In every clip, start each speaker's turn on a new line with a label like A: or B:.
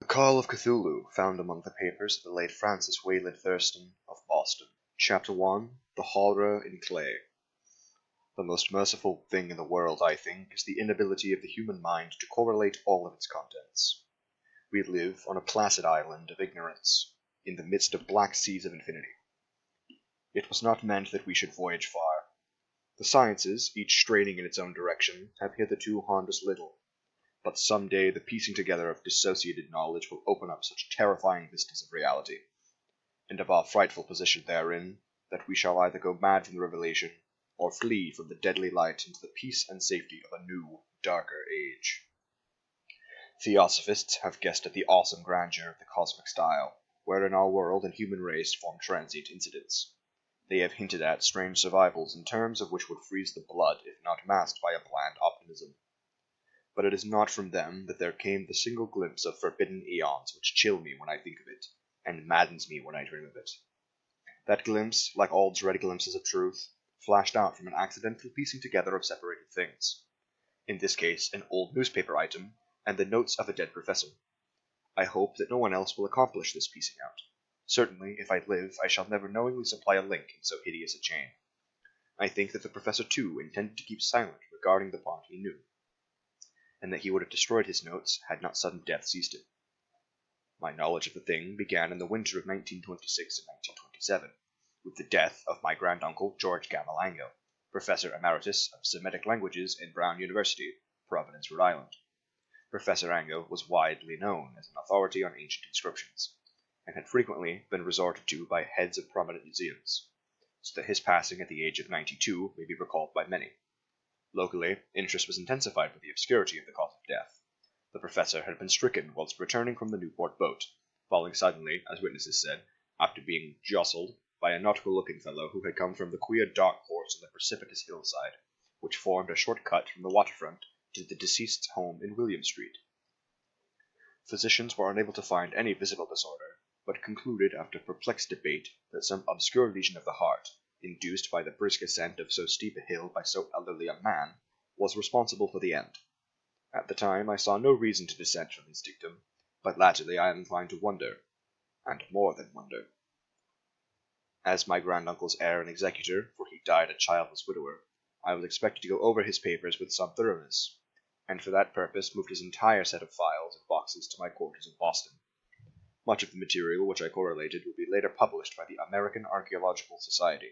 A: The Call of Cthulhu, found among the papers of the late Francis Wayland Thurston of Boston. Chapter 1. The Horror in Clay. The most merciful thing in the world, I think, is the inability of the human mind to correlate all of its contents. We live on a placid island of ignorance, in the midst of black seas of infinity. It was not meant that we should voyage far. The sciences, each straining in its own direction, have hitherto harmed us little. But some day the piecing together of dissociated knowledge will open up such terrifying vistas of reality, and of our frightful position therein, that we shall either go mad from the revelation, or flee from the deadly light into the peace and safety of a new, darker age. Theosophists have guessed at the awesome grandeur of the cosmic style, wherein our world and human race form transient incidents. They have hinted at strange survivals in terms of which would freeze the blood if not masked by a bland optimism. But it is not from them that there came the single glimpse of forbidden eons which chill me when I think of it, and maddens me when I dream of it. That glimpse, like all dread glimpses of truth, flashed out from an accidental piecing together of separated things. In this case, an old newspaper item, and the notes of a dead professor. I hope that no one else will accomplish this piecing out. Certainly, if I live, I shall never knowingly supply a link in so hideous a chain. I think that the professor, too, intended to keep silent regarding the part he knew, and that he would have destroyed his notes had not sudden death seized him. My knowledge of the thing began in the winter of 1926 and 1927, with the death of my granduncle George Gamalango, Professor Emeritus of Semitic Languages in Brown University, Providence, Rhode Island. Professor Ango was widely known as an authority on ancient inscriptions, and had frequently been resorted to by heads of prominent museums, so that his passing at the age of 92 may be recalled by many. Locally, interest was intensified by the obscurity of the cause of death. The professor had been stricken whilst returning from the Newport boat, falling suddenly, as witnesses said, after being jostled by a nautical-looking fellow who had come from the queer dark course on the precipitous hillside, which formed a short cut from the waterfront to the deceased's home in William Street. Physicians were unable to find any visible disorder, but concluded after perplexed debate that some obscure lesion of the heart, induced by the brisk ascent of so steep a hill by so elderly a man, was responsible for the end. At the time I saw no reason to dissent from his dictum, but latterly I am inclined to wonder, and more than wonder. As my granduncle's heir and executor, for he died a childless widower, I was expected to go over his papers with some thoroughness, and for that purpose moved his entire set of files and boxes to my quarters in Boston. Much of the material which I correlated would be later published by the American Archaeological Society.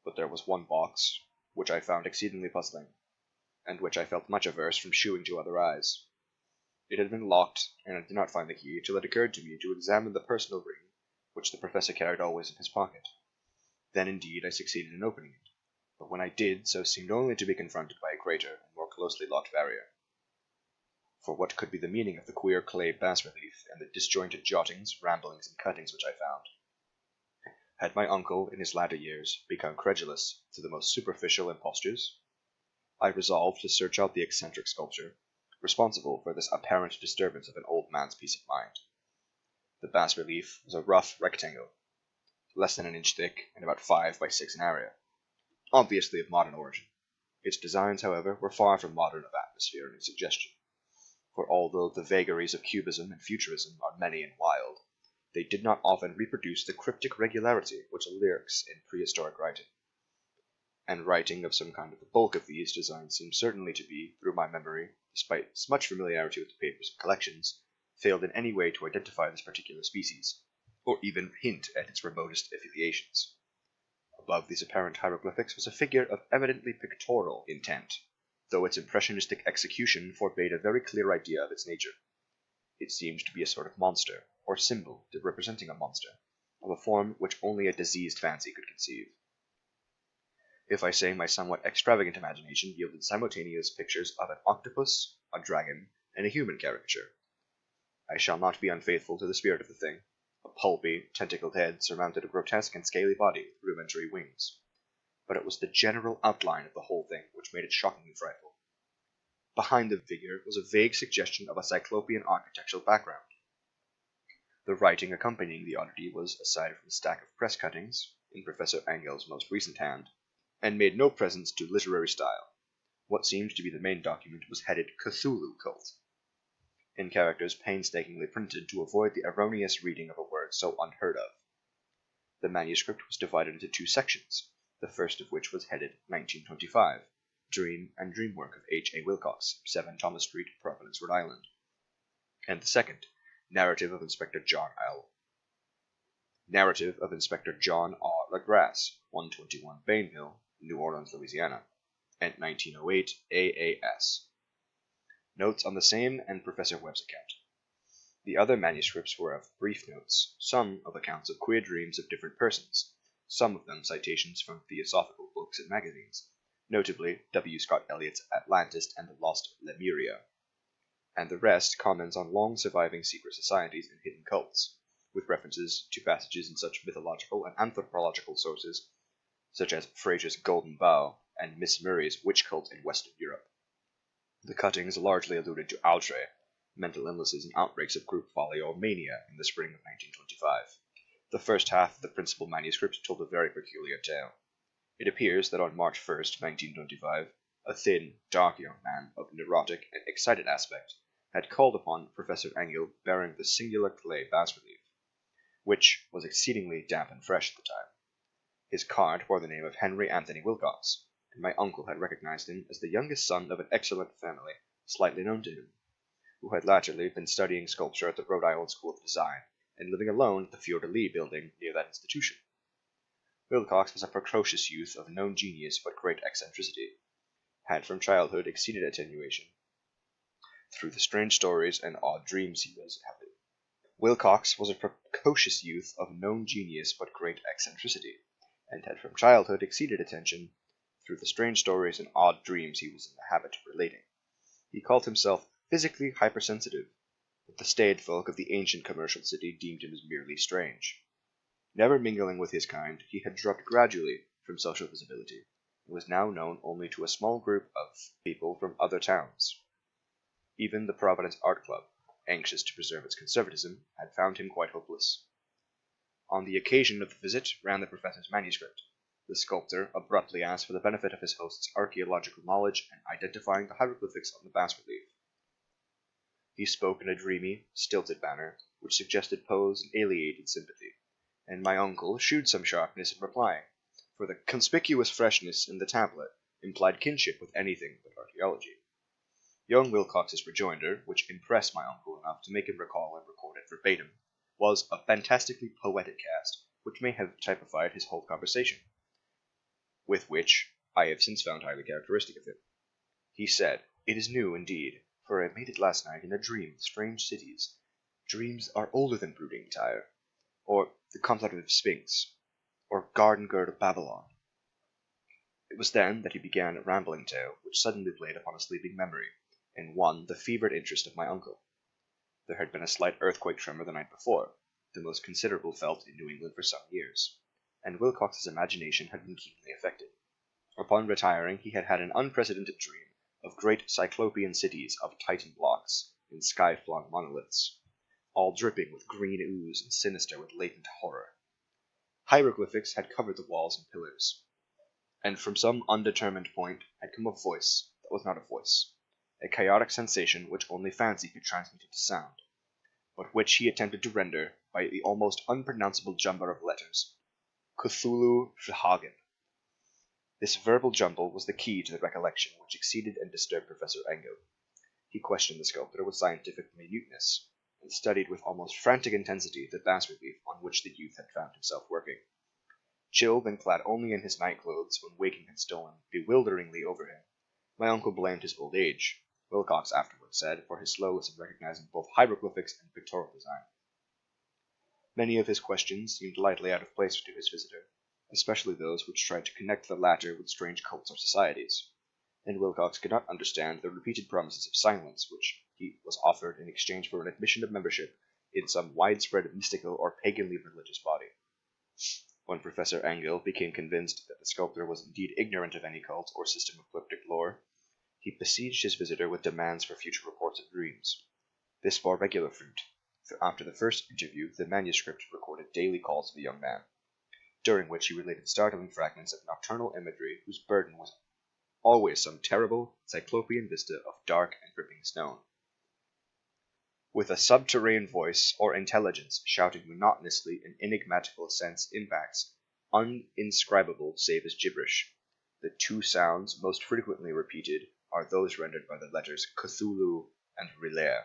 A: But there was one box which I found exceedingly puzzling, and which I felt much averse from shewing to other eyes. It had been locked, and I did not find the key till it occurred to me to examine the personal ring which the professor carried always in his pocket. Then indeed I succeeded in opening it, but when I did, so seemed only to be confronted by a greater and more closely locked barrier. For what could be the meaning of the queer clay bas-relief and the disjointed jottings, ramblings, and cuttings which I found? Had my uncle, in his latter years, become credulous to the most superficial impostures? I resolved to search out the eccentric sculpture, responsible for this apparent disturbance of an old man's peace of mind. The bas-relief was a rough rectangle, less than an inch thick and about 5 by 6 in area, obviously of modern origin. Its designs, however, were far from modern of atmosphere and suggestion, for although the vagaries of cubism and futurism are many and wild, they did not often reproduce the cryptic regularity which lurks in prehistoric writing. And writing of some kind of the bulk of these designs seems certainly to be, through my memory, despite much familiarity with the papers and collections, failed in any way to identify this particular species, or even hint at its remotest affiliations. Above these apparent hieroglyphics was a figure of evidently pictorial intent, though its impressionistic execution forbade a very clear idea of its nature. It seemed to be a sort of monster, or symbol representing a monster, of a form which only a diseased fancy could conceive. If I say my somewhat extravagant imagination yielded simultaneous pictures of an octopus, a dragon, and a human caricature. I shall not be unfaithful to the spirit of the thing, a pulpy, tentacled head surmounted a grotesque and scaly body with rudimentary wings. But it was the general outline of the whole thing which made it shockingly frightful. Behind the figure was a vague suggestion of a cyclopean architectural background. The writing accompanying the oddity was, aside from a stack of press cuttings, in Professor Angel's most recent hand, and made no presence to literary style. What seemed to be the main document was headed Cthulu Cult. in characters painstakingly printed to avoid the erroneous reading of a word so unheard of. The manuscript was divided into two sections, the first of which was headed 1925, Dream and Dream Work of H. A. Wilcox, 7 Thomas Street, Providence, Rhode Island, and the second, Narrative of Inspector John R. LaGrasse, 121 Bainville, New Orleans, Louisiana, and 1908 AAS. Notes on the same and Professor Webb's account. The other manuscripts were of brief notes, some of accounts of queer dreams of different persons, some of them citations from theosophical books and magazines, notably W. Scott Eliot's Atlantis and the Lost Lemuria, and the rest comments on long-surviving secret societies and hidden cults, with references to passages in such mythological and anthropological sources such as Fraser's Golden Bough and Miss Murray's witch cult in Western Europe. The cuttings largely alluded to outre, mental illnesses and outbreaks of group folly or mania in the spring of 1925. The first half of the principal manuscript told a very peculiar tale. It appears that on March 1, 1925, a thin, dark young man of neurotic and excited aspect had called upon Professor Engel bearing the singular clay bas-relief, which was exceedingly damp and fresh at the time. His card bore the name of Henry Anthony Wilcox, and my uncle had recognized him as the youngest son of an excellent family slightly known to him, who had latterly been studying sculpture at the Rhode Island School of Design and living alone at the Fior-de-Lis building near that institution. Wilcox was a precocious youth of known genius but great eccentricity, had from childhood exceeded attenuation through the strange stories and odd dreams he was having. Wilcox was a precocious youth of known genius but great eccentricity, and had from childhood exceeded attention through the strange stories and odd dreams he was in the habit of relating. He called himself physically hypersensitive, but the staid folk of the ancient commercial city deemed him as merely strange. Never mingling with his kind, he had dropped gradually from social visibility, and was now known only to a small group of people from other towns. Even the Providence Art Club, anxious to preserve its conservatism, had found him quite hopeless. On the occasion of the visit ran the professor's manuscript. The sculptor abruptly asked for the benefit of his host's archaeological knowledge and identifying the hieroglyphics on the bas-relief. He spoke in a dreamy, stilted manner, which suggested pose and alienated sympathy, and my uncle shewed some sharpness in replying, for the conspicuous freshness in the tablet implied kinship with anything but archaeology. Young Wilcox's rejoinder, which impressed my uncle enough to make him recall and record it verbatim, was a fantastically poetic cast, which may have typified his whole conversation, with which I have since found highly characteristic of him. He said, "It is new, indeed, for I made it last night in a dream of strange cities. Dreams are older than brooding Tyre, or the contemplative Sphinx, or garden-girt of Babylon." It was then that he began a rambling tale, which suddenly played upon a sleeping memory, and won the fevered interest of my uncle. There had been a slight earthquake tremor the night before, the most considerable felt in New England for some years, and Wilcox's imagination had been keenly affected. Upon retiring, he had had an unprecedented dream of great cyclopean cities of Titan blocks and sky-flung monoliths, all dripping with green ooze and sinister with latent horror. Hieroglyphics had covered the walls and pillars, and from some undetermined point had come a voice that was not a voice, a chaotic sensation which only fancy could transmute into sound, but which he attempted to render by the almost unpronounceable jumble of letters, Cthulu Chap. This verbal jumble was the key to the recollection which exceeded and disturbed Professor Engel. He questioned the sculptor with scientific minuteness, and studied with almost frantic intensity the bas-relief on which the youth had found himself working. Chilled and clad only in his night-clothes when waking had stolen bewilderingly over him, my uncle blamed his old age, Wilcox afterwards said, for his slowness in recognizing both hieroglyphics and pictorial design. Many of his questions seemed lightly out of place to his visitor, especially those which tried to connect the latter with strange cults or societies, and Wilcox could not understand the repeated promises of silence which he was offered in exchange for an admission of membership in some widespread mystical or paganly religious body. When Professor Engel became convinced that the sculptor was indeed ignorant of any cult or system of cryptic lore, he besieged his visitor with demands for future reports of dreams. This bore regular fruit. After the first interview, the manuscript recorded daily calls of the young man, during which he related startling fragments of nocturnal imagery whose burden was always some terrible cyclopean vista of dark and dripping stone. with a subterranean voice or intelligence shouting monotonously in enigmatical sense impacts, uninscribable save as gibberish. The two sounds most frequently repeated are those rendered by the letters Cthulu and Relair.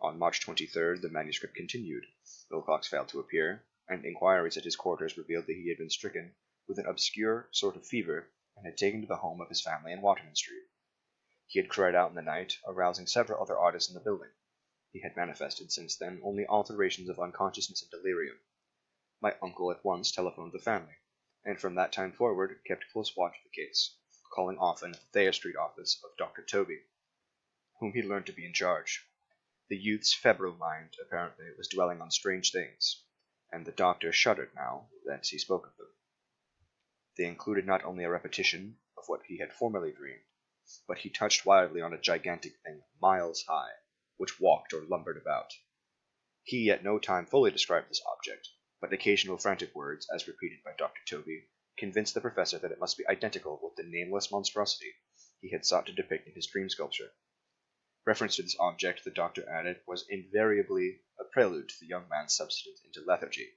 A: On March 23rd, the manuscript continued. Wilcox failed to appear, and inquiries at his quarters revealed that he had been stricken with an obscure sort of fever and had taken to the home of his family in Waterman Street. He had cried out in the night, arousing several other artists in the building. He had manifested since then only alterations of unconsciousness and delirium. My uncle at once telephoned the family, and from that time forward kept close watch of the case, calling often at the Thayer Street office of Dr. Toby, whom he learned to be in charge. The youth's febrile mind, apparently, was dwelling on strange things, and the doctor shuddered now that he spoke of them. They included not only a repetition of what he had formerly dreamed, but he touched wildly on a gigantic thing miles high, which walked or lumbered about. He at no time fully described this object, but occasional frantic words, as repeated by Dr. Toby, convinced the professor that it must be identical with the nameless monstrosity he had sought to depict in his dream sculpture. Reference to this object, the doctor added, was invariably a prelude to the young man's subsidence into lethargy.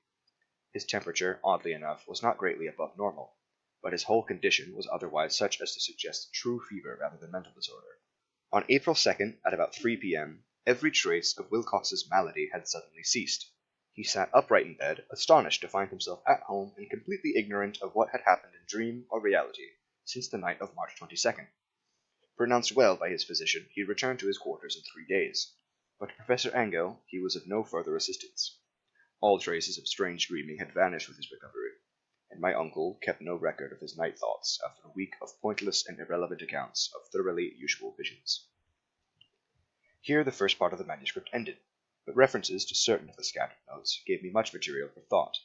A: His temperature, oddly enough, was not greatly above normal, but his whole condition was otherwise such as to suggest true fever rather than mental disorder. On April 2nd, at about 3 p.m., every trace of Wilcox's malady had suddenly ceased. He sat upright in bed, astonished to find himself at home and completely ignorant of what had happened in dream or reality since the night of March 22nd. Pronounced well by his physician, he returned to his quarters in 3 days, but to Professor Angell he was of no further assistance. All traces of strange dreaming had vanished with his recovery, and my uncle kept no record of his night thoughts after a week of pointless and irrelevant accounts of thoroughly usual visions. Here the first part of the manuscript ended, but references to certain of the scattered notes gave me much material for thought,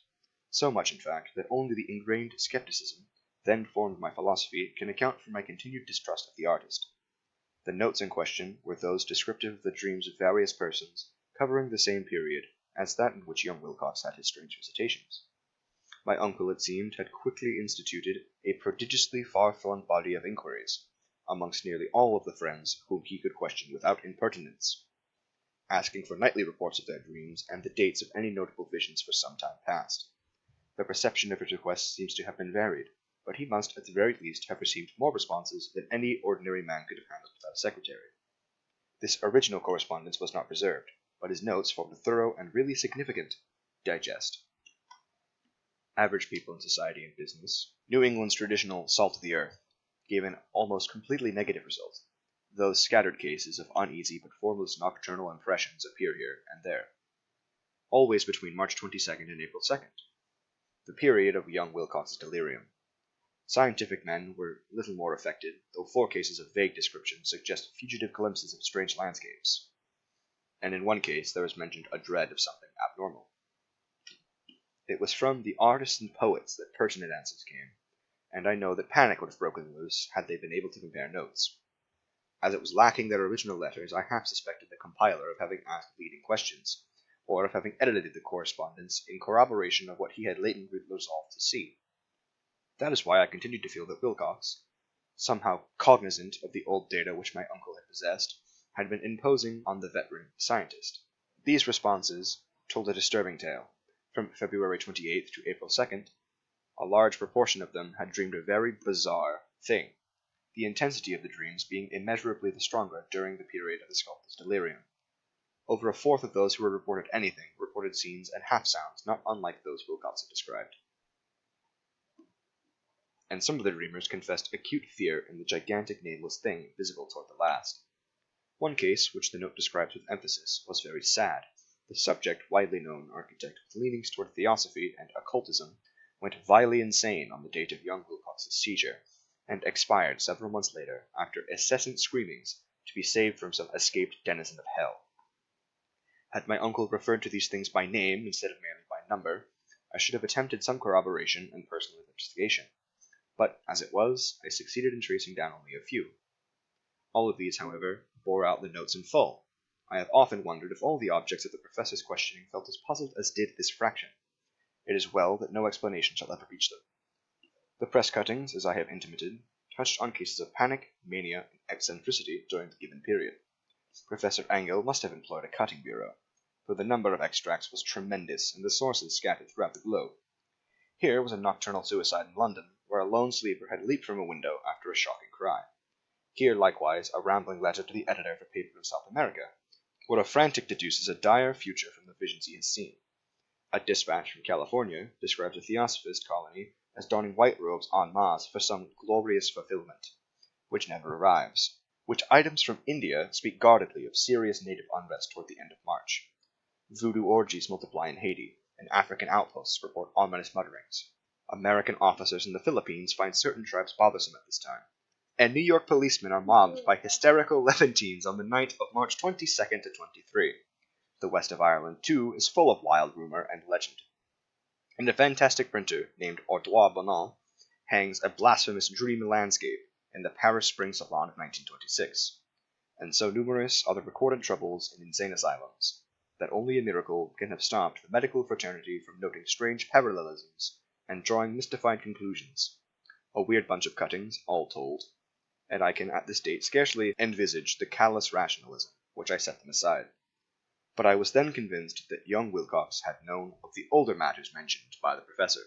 A: so much in fact that only the ingrained skepticism then formed my philosophy can account for my continued distrust of the artist. The notes in question were those descriptive of the dreams of various persons, covering the same period as that in which young Wilcox had his strange visitations. My uncle, it seemed, had quickly instituted a prodigiously far-flung body of inquiries, amongst nearly all of the friends whom he could question without impertinence, asking for nightly reports of their dreams and the dates of any notable visions for some time past. The reception of his requests seems to have been varied, but he must at the very least have received more responses than any ordinary man could have handled without a secretary. This original correspondence was not preserved, but his notes formed a thorough and really significant digest. Average people in society and business, New England's traditional salt of the earth, gave an almost completely negative result, though scattered cases of uneasy but formless nocturnal impressions appear here and there. Always between March 22nd and April 2nd, the period of young Wilcox's delirium. Scientific men were little more affected, though 4 cases of vague description suggest fugitive glimpses of strange landscapes, and in one case there is mentioned a dread of something abnormal. It was from the artists and poets that pertinent answers came, and I know that panic would have broken loose had they been able to compare notes. As it was lacking their original letters, I half suspected the compiler of having asked leading questions, or of having edited the correspondence in corroboration of what he had latently resolved to see. That is why I continued to feel that Wilcox, somehow cognizant of the old data which my uncle had possessed, had been imposing on the veteran scientist. These responses told a disturbing tale. From February 28th to April 2nd, a large proportion of them had dreamed a very bizarre thing, the intensity of the dreams being immeasurably the stronger during the period of the sculptor's delirium. Over a fourth of those who had reported anything reported scenes and half-sounds not unlike those Wilcox had described. And some of the dreamers confessed acute fear in the gigantic nameless thing visible toward the last. One case, which the note describes with emphasis, was very sad. The subject, widely known architect with leanings toward theosophy and occultism, went vilely insane on the date of young Wilcox's seizure, and expired several months later after incessant screamings to be saved from some escaped denizen of hell. Had my uncle referred to these things by name instead of merely by number, I should have attempted some corroboration and personal investigation. But, as it was, I succeeded in tracing down only a few. All of these, however, bore out the notes in full. I have often wondered if all the objects of the professor's questioning felt as puzzled as did this fraction. It is well that no explanation shall ever reach them. The press cuttings, as I have intimated, touched on cases of panic, mania, and eccentricity during the given period. Professor Engel must have employed a cutting bureau, for the number of extracts was tremendous and the sources scattered throughout the globe. Here was a nocturnal suicide in London, where a lone sleeper had leaped from a window after a shocking cry. Here, likewise, a rambling letter to the editor of a paper in South America, where a frantic deduces a dire future from the visions he has seen. A dispatch from California describes a theosophist colony as donning white robes en masse for some glorious fulfillment, which never arrives. Which items from India speak guardedly of serious native unrest toward the end of March. Voodoo orgies multiply in Haiti, and African outposts report ominous mutterings. American officers in the Philippines find certain tribes bothersome at this time. And New York policemen are mobbed by hysterical Levantines on the night of March 22nd to 23. The west of Ireland, too, is full of wild rumor and legend. And a fantastic printer named Ardois Bonan hangs a blasphemous dream landscape in the Paris Spring Salon of 1926. And so numerous are the recorded troubles in insane asylums that only a miracle can have stopped the medical fraternity from noting strange parallelisms and drawing mystified conclusions. A weird bunch of cuttings, all told, and I can at this date scarcely envisage the callous rationalism which I set them aside. But I was then convinced that young Wilcox had known of the older matters mentioned by the professor.